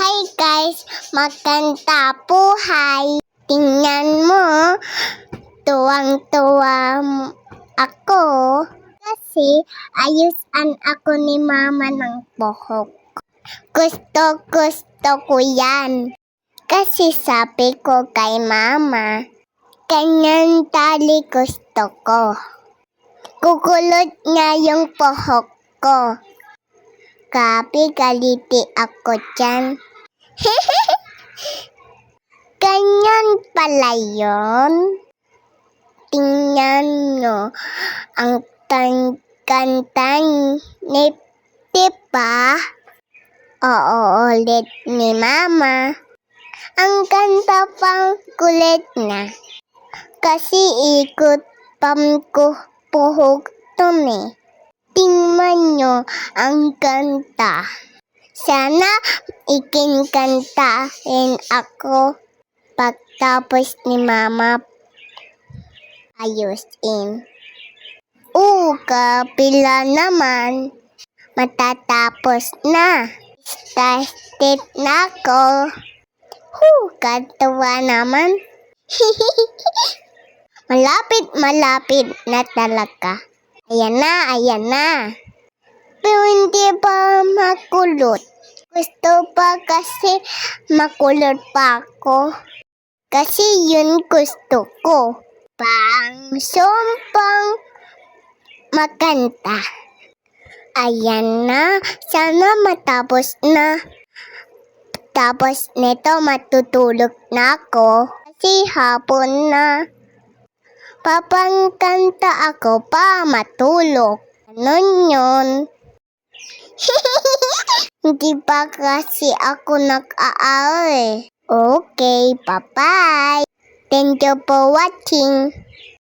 Hi guys, maganda buhay. Tingnan mo, tuwang-tuwa ako kasi ayusan ako ni mama ng buhok. Gusto ko yan. Kasi sabi ko kay mama, ganyan tali gusto ko. Kukulot niya yung buhok ko. Grabe, galiti ako dyan. Ganyan pala yun. Tingnan nyo, ang ganda ni Tipa. Oo, ulit ni Mama. Ang ganda pang kulit na. Kasi ikot pam ko buhok dun eh. Tingnan nyo, ang ganda. Sana ikinkantahin ako pagtapos ni Mama ayusin. Kapila naman. Matatapos na. Started na ako. Katuwa naman. Malapit na talaga. Ayan na. Pero hindi pa makulot. Gusto pa kasi makulot pa ako. Kasi yun gusto ko. Sumpang maganda. Ayan na. Sana matapos na. Tapos nito matutulog na ako. Kasi hapon na. Papangkanta ako pa matulog. Ganun yun. Hindi pa kasi ako nag-aaral. Okay, bye-bye. Thank you for watching.